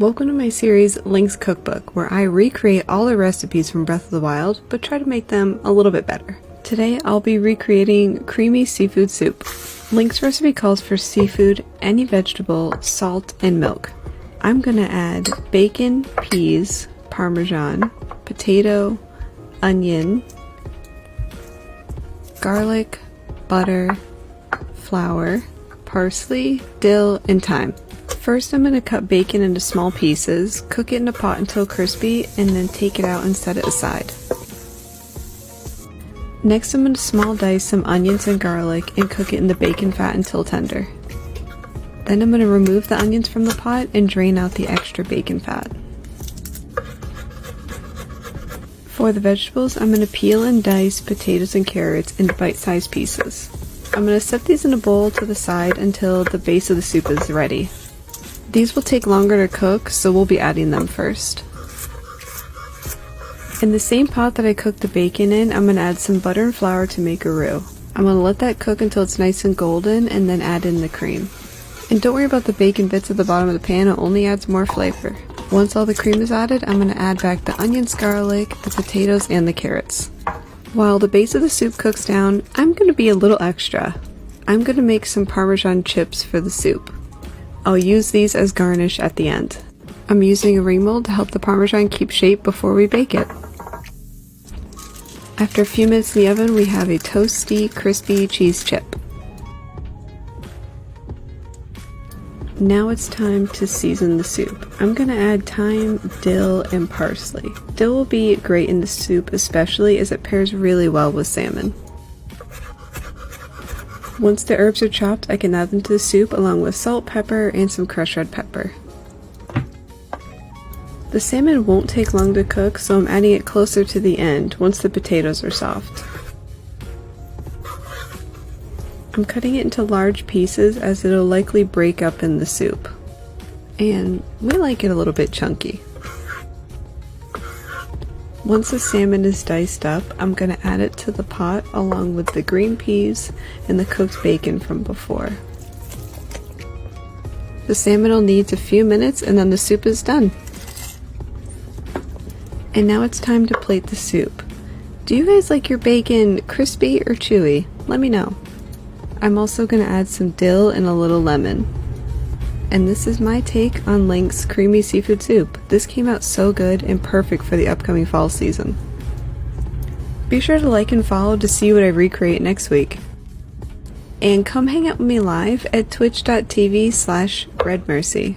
Welcome to my series Link's Cookbook, where I recreate all the recipes from Breath of the Wild, but try to make them a little bit better. Today I'll be recreating creamy seafood soup. Link's recipe calls for seafood, any vegetable, salt, and milk. I'm gonna add bacon, peas, parmesan, potato, onion, garlic, butter, flour, parsley, dill, and thyme. First, I'm going to cut bacon into small pieces, cook it in a pot until crispy, and then take it out and set it aside. Next, I'm going to small dice some onions and garlic and cook it in the bacon fat until tender. Then I'm going to remove the onions from the pot and drain out the extra bacon fat. For the vegetables, I'm going to peel and dice potatoes and carrots into bite-sized pieces. I'm going to set these in a bowl to the side until the base of the soup is ready. These will take longer to cook, so we'll be adding them first. In the same pot that I cooked the bacon in, I'm going to add some butter and flour to make a roux. I'm going to let that cook until it's nice and golden and then add in the cream. And don't worry about the bacon bits at the bottom of the pan, it only adds more flavor. Once all the cream is added, I'm going to add back the onions, garlic, the potatoes, and the carrots. While the base of the soup cooks down, I'm going to be a little extra. I'm going to make some Parmesan chips for the soup. I'll use these as garnish at the end. I'm using a ring mold to help the Parmesan keep shape before we bake it. After a few minutes in the oven, we have a toasty, crispy cheese chip. Now it's time to season the soup. I'm going to add thyme, dill, and parsley. Dill will be great in the soup, especially as it pairs really well with salmon. Once the herbs are chopped, I can add them to the soup along with salt, pepper, and some crushed red pepper. The salmon won't take long to cook, so I'm adding it closer to the end once the potatoes are soft. I'm cutting it into large pieces as it'll likely break up in the soup. And we like it a little bit chunky. Once the salmon is diced up, I'm going to add it to the pot along with the green peas and the cooked bacon from before. The salmon will need a few minutes and then the soup is done. And now it's time to plate the soup. Do you guys like your bacon crispy or chewy? Let me know. I'm also going to add some dill and a little lemon. And this is my take on Link's creamy seafood soup. This came out so good and perfect for the upcoming fall season. Be sure to like and follow to see what I recreate next week. And come hang out with me live at twitch.tv/redmercy.